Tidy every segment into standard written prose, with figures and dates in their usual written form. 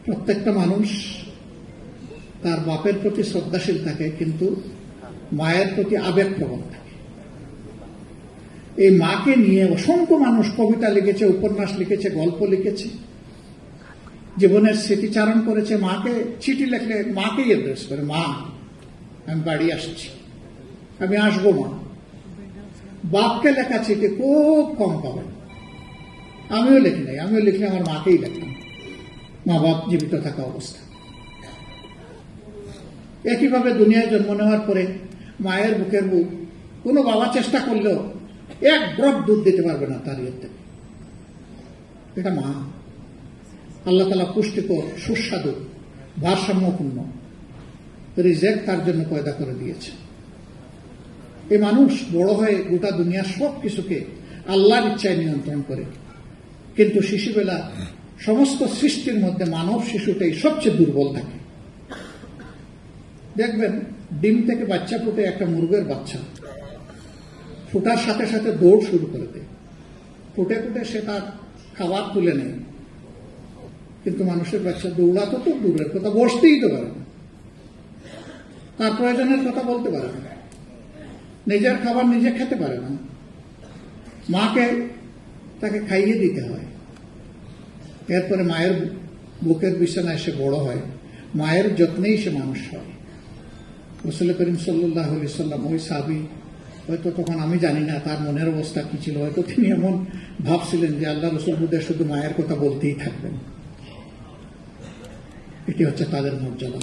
প্রত্যেকটা মানুষ তার বাপের প্রতি শ্রদ্ধাশীল থাকে, কিন্তু মায়ের প্রতি আবেগপ্রবণ থাকে। এই মাকে নিয়ে অসংখ্য মানুষ কবিতা লিখেছে, উপন্যাস লিখেছে, গল্প লিখেছে, জীবনের স্মৃতিচারণ করেছে। মাকে চিঠি লিখলে মাকেই অ্যাড্রেস করে, মা আমি বাড়ি আসছি, আমি আসবো মা। বাপকে লেখা চিঠি খুব কম পাবেন। আমিও লিখি নাই, আমিও লিখলে আমার মাকেই লিখলাম, মা বাপ জীবিত থাকা অবস্থা। একইভাবে দুনিয়ায় জন্ম নেওয়ার পরে মায়ের বুকের বুক কোনো বাবা চেষ্টা করলেও এক ড্রপ দুধ দিতে পারবে না তার ইয়ে থেকে। এটা মা। আল্লাহ তাআলা পুষ্টিকর, সুস্বাদু, ভারসাম্যপূর্ণ রিজেক তার জন্য পয়দা করে দিয়েছে। এই মানুষ বড় হয়ে গোটা দুনিয়ার সব কিছুকে আল্লাহর ইচ্ছায় নিয়ন্ত্রণ করে, কিন্তু শিশুবেলা সমস্ত সৃষ্টির মধ্যে মানব শিশুটাই সবচেয়ে দুর্বল থাকে। দেখবেন ডিম থেকে বাচ্চা ফুটে একটা মুরগের বাচ্চা ফুটার সাথে সাথে দৌড় শুরু করে দেয়, ফুটে ফুটে সে তার খাবার তুলে নেয়। কিন্তু মানুষের বাচ্চা দৌড়াতো তো দূরের কথা, বসতেই তো পারে না, তার প্রয়োজনের কথা বলতে পারে না, নিজের খাবার নিজে খেতে পারে না। মাকে তাকে খাইয়ে দিতে হয়। এরপরে মায়ের বুকের বিছানায় সে বড় হয়, মায়ের যত্নেই সে মানুষ হয়। রাসূল করিম সাল্লাল্লাহু আলাইহি সাল্লাম, ওই সাহাবী, হয়তো তখন আমি জানি না তার মনের অবস্থা কি ছিল, হয়তো তিনি এমন ভাবছিলেন যে আল্লাহ রাসূল বোধহয় শুধু মায়ের কথা বলতেই থাকবেন। এটি হচ্ছে তাদের মর্যাদা,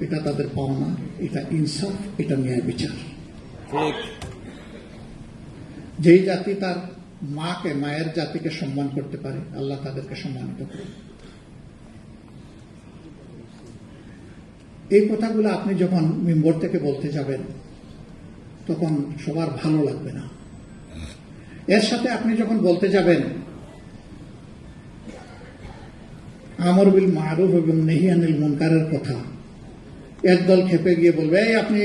এটা তাদের পাওনা, এটা ইনসাফ, এটা ন্যায় বিচার। যেই জাতি তার মাকে, মায়ের জাতিকে সম্মান করতে পারে, আল্লাহ তাদেরকে সম্মানিত করে। এই কথাগুলো আপনি যখন মিম্বর থেকে বলতে যাবেন তখন সবার ভালো লাগবে না। এর সাথে আপনি যখন বলতে যাবেন আমর বিল মারুফ এবং নেহি আনিল মুনকারের কথা, একদল খেপে গিয়ে বলবে, এই আপনি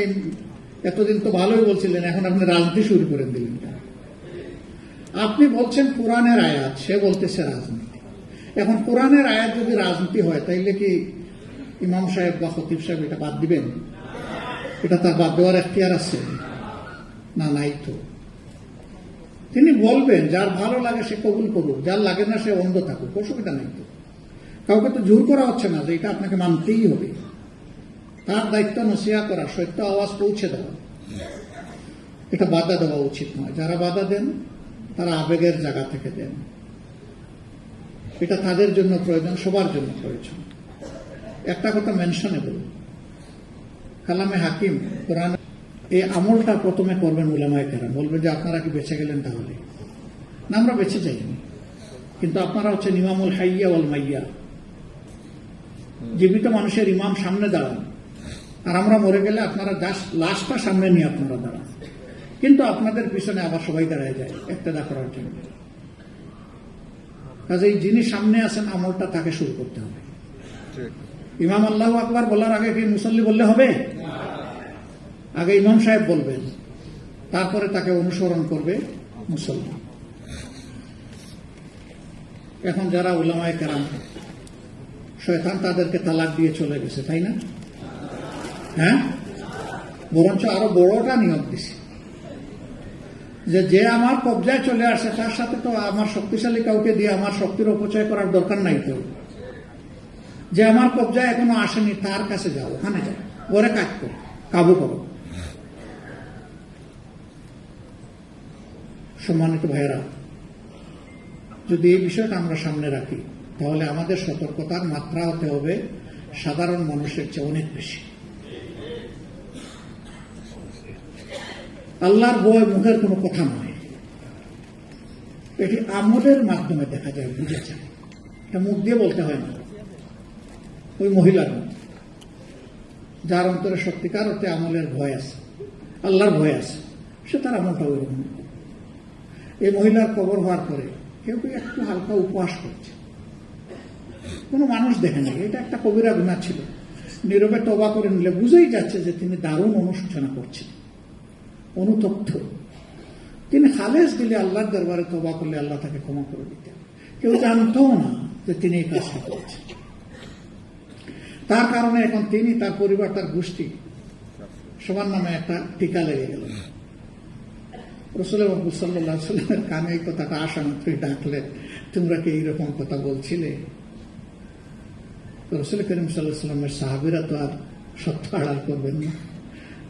এতদিন তো ভালোই বলছিলেন, এখন আপনি রাজনীতি শুরু করে দিলেন। আপনি বলছেন কোরআনের আয়াত, সে বলতেছে রাজনীতি। এখন কোরআনের আয়াত যদি রাজনীতি হয়, তাইলে কি ইমাম সাহেব বা খতিব সাহেব এটা বাদ দিবেন? এটা তার বাদ দেওয়ার এখতিয়ার আছে না? নাই তো। তিনি বলবেন, যার ভালো লাগে সে কবুল করুক, যার লাগে না সে অন্ধ থাকুক, অসুবিধা নেই তো। কাউকে তো জোর করা হচ্ছে না যে এটা আপনাকে মানতেই হবে। তার দায়িত্ব নসিহত করা, সত্য আওয়াজ পৌঁছে দেওয়া, এটা বাধা দেওয়া উচিত নয়। যারা বাধা দেন তারা আবেগের জায়গা থেকে দেন। এটা তাদের জন্য প্রয়োজন, সবার জন্য প্রয়োজন। একটা কথা মেনশনেবল, কালামে হাকিম কোরআন, এই আমলটা প্রথমে করবেন উলামায়ে কেরাম। বলবেন যে আপনারা কি বেঁচে গেলেন? তাহলে না, আমরা বেঁচে যাইনি, কিন্তু আপনারা হচ্ছেন ইমামুল হাইয়া ওয়াল মাইয়া, জীবিত মানুষের ইমাম সামনে দাঁড়ান, আর আমরা মরে গেলে আপনারা লাশটা সামনে নিয়ে আপনারা দাঁড়ান, কিন্তু আপনাদের পিছনে আবার সবাই দাঁড়ায় যায় ইক্তেদা করার জন্য। কাজেই যিনি সামনে আছেন আমলটা তাকে শুরু করতে হবে। ইমাম আল্লাহু আকবার বলার আগে কি মুসল্লি বললে হবে? আগে ইমাম সাহেব বলবেন, তারপরে তাকে অনুসরণ করবে মুসল্লি। এখন যারা উলামায়ে কেরাম, শয়তান তাদেরকে তালাক দিয়ে চলে গেছে, তাই না? হ্যাঁ, বরঞ্চ আরো বড়টা নিয়োগ দিছে যে আমার কবজায় চলে আসে তার সাথে তো আমার শক্তিশালী কাউকে দিয়ে আমার শক্তির অপচয় করার দরকার নাই। তো যে আমার কবজায় এখনো আসেনি তার কাছে যাও, ওখানে যাও, ওরে কাজ করো, কাবু করো। সম্মানিত ভাইয়েরা, যদি এই বিষয়টা আমরা সামনে রাখি, তাহলে আমাদের সতর্কতার মাত্রা হতে হবে সাধারণ মানুষের চেয়ে অনেক বেশি। আল্লাহর ভয় মুখের কোনো কথা নয়, এটি আমলের মাধ্যমে দেখা যায়, বুঝা যায়। এটা মুখ দিয়ে বলতে হয় না। ওই মহিলার মতো, যার অন্তরে সত্যিকার অর্থে আমলের ভয় আছে, আল্লাহর ভয় আছে, সে তার আমলটা ওইরকম। এই মহিলার কবর হওয়ার পরে কেউ কেউ একটু হালকা উপহাস করছে, কোনো মানুষ দেখে নেই, এটা একটা কবিরা গুনাহ ছিল। নীরবে তওবা করে নিলে বুঝেই যাচ্ছে যে তিনি দারুণ অনুশোচনা করছেন, অনুতপ্ত। তিনি খালেস দিলে আল্লাহর দরবারে তওবা করলে আল্লাহ তাকে ক্ষমা করে দিতেন। কেউ জানতো না যে তিনি এই কাজটা করেছেন। তার কারণে এখন তিনি, তার পরিবার, তার গোষ্ঠী সবার নামে একটা টিকা লেগে গেল। রাসূল সাল্লাল্লাহু আলাইহি ওয়াসাল্লামের কানে এই কথাটা আসা মাত্রই ডাকলেন, তোমরা কি এইরকম কথা বলছিলে? রাসূল করিম সাল্লাল্লাহু আলাইহি ওয়াসাল্লামের সাহাবীরা তো আর সত্য আড়াল করবেন না।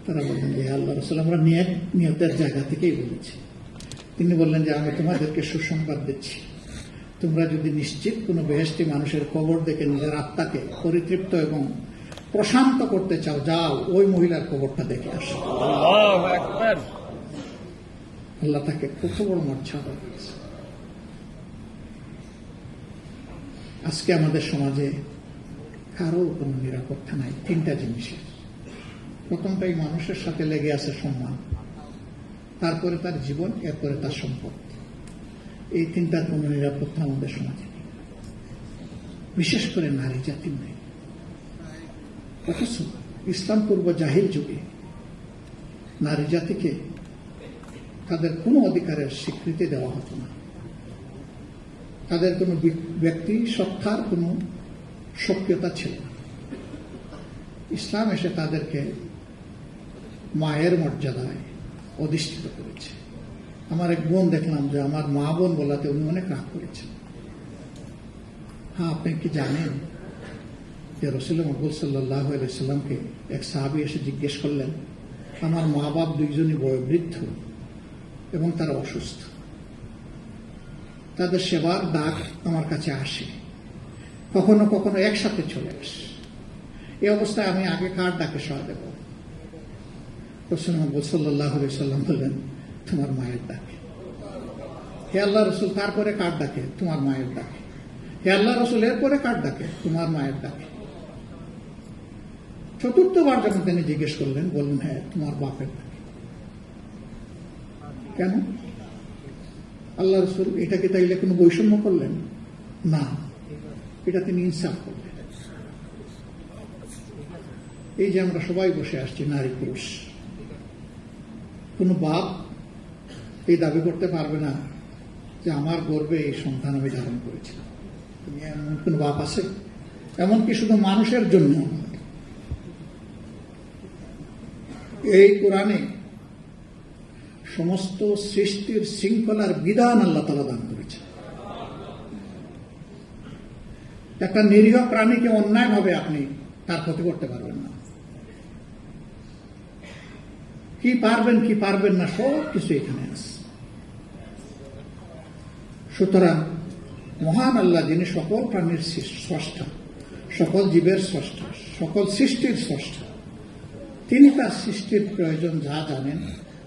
তারা বললেন যে আল্লাহ রাসূল, আমরা নিয়তের জায়গা থেকেই বলেছি। তিনি বললেন যে আমি তোমাদেরকে সুসংবাদ দিচ্ছি, তোমরা যদি নিশ্চিত কোনো বেহেশতি মানুষের কবর দেখে নিজের আত্মাকে পরিতৃপ্ত এবং প্রশান্ত করতে চাও, যাও ওই মহিলার কবরটা দেখে আসো। আল্লাহু আকবার। আল্লাহ তাকে কত বড় মর্যাদা দিয়েছে। আজকে আমাদের সমাজে কারো কোনো নিরাপত্তা নাই তিনটা জিনিসের। প্রথমটাই মানুষের সাথে লেগে আছে সম্মান, তারপরে তার জীবন, এরপরে তার সম্পদ। এই তিনটার কোনো নিরাপত্তা আমাদের সমাজে নেই, বিশেষ করে নারী জাতির নেই। অথচ ইসলাম পূর্ব জাহিল যুগে নারী জাতিকে তাদের কোনো অধিকারের স্বীকৃতি দেওয়া হতো না, তাদের কোনো ব্যক্তি সত্তার কোনো সক্রিয়তা ছিল না। ইসলাম এসে তাদেরকে মায়ের মর্যাদায় অধিষ্ঠিত করেছে। আমার এক বোন দেখলাম যে আমার মা বোন বলাতে উনি অনেক রাগ করেছেন। হ্যাঁ, আপনি কি জানেন যে রাসূল সাল্লাল্লাহু আলাইহি সাল্লামকে এক সাহাবী এসে জিজ্ঞেস করলেন, আমার মা বাপ দুইজনই বয়োবৃদ্ধ এবং তারা অসুস্থ, তাদের সেবার ডাক আমার কাছে আসে, কখনো কখনো একসাথে চলে আসে। এই অবস্থায় আমি আগে কার ডাকে সাড়া দেব? রাসূল সাল্লাল্লাহু আলাইহি সাল্লাম বললেন, তোমার মায়ের ডাকে। হে আল্লাহ রাসূল, তারপরে কার ডাকে? তোমার মায়ের ডাকে। হে আল্লাহ রাসূল, এরপরে কার ডাকে? তোমার মায়ের ডাকে। চতুর্থবার যখন তিনি জিজ্ঞেস করলেন, বললেন, হ্যাঁ, তোমার বাপের ডাকে। কেন? আল্লাহ রাসূল এটা কি তাইলে কোনো বৈষম্য করলেন? না, এটা তিনি ইনসাফ করলেন। এই যে আমরা সবাই বসে আসছি, নারী পুরুষ, কোনো বাপ এই দাবি করতে পারবে না যে আমার গর্বে এই সন্তান আমি ধারণ করেছিলাম। এমন কোন বাপ আছে? এমনকি শুধু মানুষের জন্য এই কোরআনে সমস্ত সৃষ্টির শৃঙ্খলার বিধান আল্লাহ তাআলা দান করেছে। একটা নিরীহ প্রাণীকে অন্যায়ভাবে আপনি তার ক্ষতি করতে পারবেন না। কি পারবেন কি পারবেন না সব কিছু এখানে আছে। সুতরাং মহান আল্লাহ, যিনি সকল প্রাণীর স্রষ্টা, সকল জীবের স্রষ্টা, সকল সৃষ্টির স্রষ্টা, তিনি তার সৃষ্টির প্রয়োজন যা জানেন,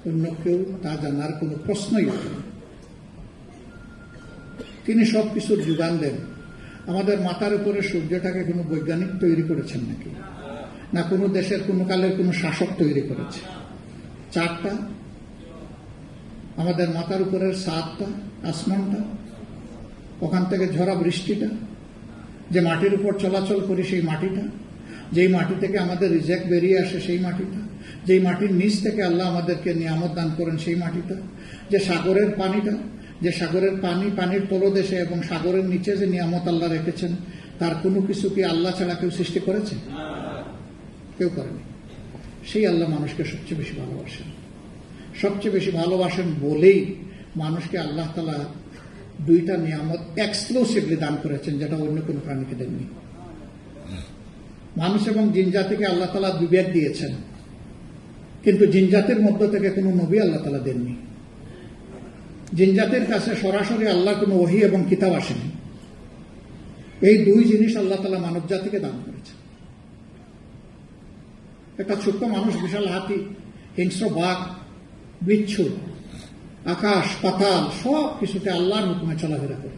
অন্য কেউ তা জানার কোনো প্রশ্নই ওঠে না। তিনি সবকিছুর যোগান দেন। আমাদের মাথার উপরে সূর্যটাকে কোনো বৈজ্ঞানিক তৈরি করেছেন নাকি? না কোনো দেশের কোনো কালের কোনো শাসক তৈরি করেছে? চারটা, আমাদের মাথার উপরের সাতটা, আসমানটা, ওখান থেকে ঝরা বৃষ্টিটা, যে মাটির উপর চলাচল করি সেই মাটিটা, যেই মাটি থেকে আমাদের রিজেক্ট বেরিয়ে আসে সেই মাটিটা, যেই মাটির নিচ থেকে আল্লাহ আমাদেরকে নিয়ামত দান করেন সেই মাটিটা, যে সাগরের পানিটা, যে সাগরের পানির তলদেশে এবং সাগরের নিচে যে নিয়ামত আল্লাহ রেখেছেন, তার কোনো কিছু কি আল্লাহ ছাড়া কেউ সৃষ্টি করেছে? কেউ করেনি। সেই আল্লাহ মানুষকে সবচেয়ে বেশি ভালোবাসেন। সবচেয়ে বেশি ভালোবাসেন বলেই মানুষকে আল্লাহ তাআলা দুইটা নিয়ামত এক্সক্লুসিভলি দান করেছেন, যেটা অন্য কোনো প্রাণীকে দেননি। মানুষ এবং জিন জাতিকে আল্লাহ তাআলা বিবেক দিয়েছেন, কিন্তু জিন জাতির মধ্য থেকে কোনো নবী আল্লাহ তাআলা দেননি। জিন জাতির কাছে সরাসরি আল্লাহ কোনো ওহী এবং কিতাব আসেনি। এই দুই জিনিস আল্লাহ তাআলা মানব জাতিকে দান করেছেন। একটা ছোট্ট মানুষ, বিশাল হাতি, হিংস্র বাঘ, বিচ্ছু, আকাশ পাতাল, সব কিছুতে আল্লাহর হুকুমে চলাফেরা করে।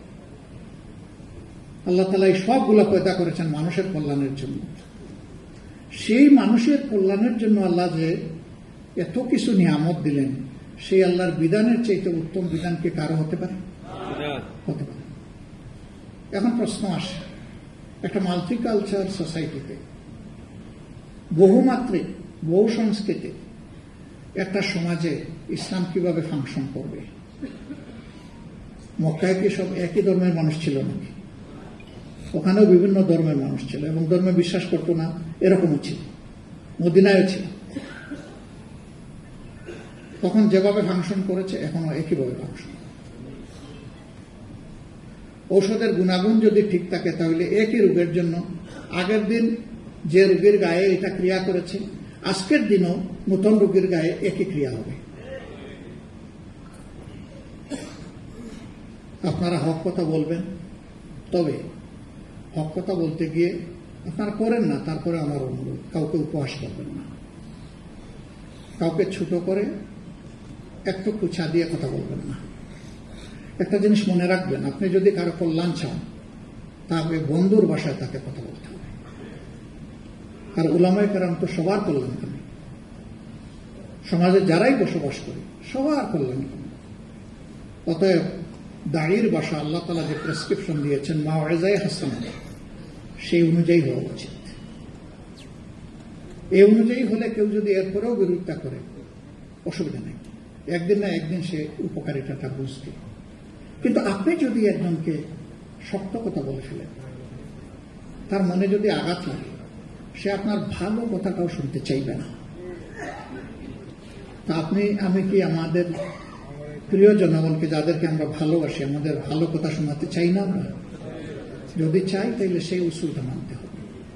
আল্লাহ তাআলা এই সবগুলো পয়দা করেছেন মানুষের কল্যাণের জন্য। সেই মানুষের কল্যাণের জন্য আল্লাহ যে এত কিছু নিয়ামত দিলেন, সেই আল্লাহর বিধানের চাইতে উত্তম বিধান কি কারো হতে পারে? হতে পারে। এখন প্রশ্ন আসে, একটা মাল্টিকালচার সোসাইটিতে, বহুমাত্রিক, বহু সংস্কৃতি একটা সমাজে ইসলাম কিভাবে ফাংশন করবে? মক্কায় কি সব একই ধর্মের মানুষ ছিল নাকি? ওখানেও বিভিন্ন ধর্মের মানুষ ছিল এবং ধর্মে বিশ্বাস করতো না এরকমও ছিল, মদিনায়ও ছিল। তখন যেভাবে ফাংশন করেছে এখনো একইভাবে ফাংশন। ঔষধের গুণাগুণ যদি ঠিক থাকে তাহলে একই রোগের জন্য আগের দিন যে রোগীর গায়ে এটা ক্রিয়া করেছে আজকের দিনও নতুন রোগীর গায়ে একই ক্রিয়া হবে। আপনারা হক কথা বলবেন, তবে হক কথা বলতে গিয়ে আপনারা করেন না, তারপরে আমার অনুরোধ, কাউকে উপহাস করবেন না, কাউকে ছোট করে একটু কুছা দিয়ে কথা বলবেন না। একটা জিনিস মনে রাখবেন, আপনি যদি কারো কল্যাণ চান তাহলে বন্ধুর ভাষায় তাকে কথা বলতে হবে। আর উলামায়ে কেরাম তো সবার কল্যাণ করেন, সমাজে যারাই বসবাস করে সবার কল্যাণ করেন। অতএব দাঁড়ির ভাষা আল্লাহ তাআলা যে প্রেসক্রিপশন দিয়েছেন মাওয়াইজায়ে হাসানা, সেই অনুযায়ী হওয়া উচিত। এই অনুযায়ী হলে কেউ যদি এরপরেও বিরোধিতা করে অসুবিধা নেই, একদিন না একদিন সে উপকারিতাটা বুঝবে। কিন্তু আপনি যদি একজনকে শক্ত কথা বলে ফেলেন, তার মনে যদি আঘাত লাগে, সে আপনার ভালো কথাটাও শুনতে চাইবে না। তা আমি কি আমাদের প্রিয় জনগণকে, যাদেরকে আমরা ভালোবাসি, আমাদের ভালো কথা শোনাতে চাই না? আমরা যদি চাই তাহলে সেই উসুলটা মানতে হবে।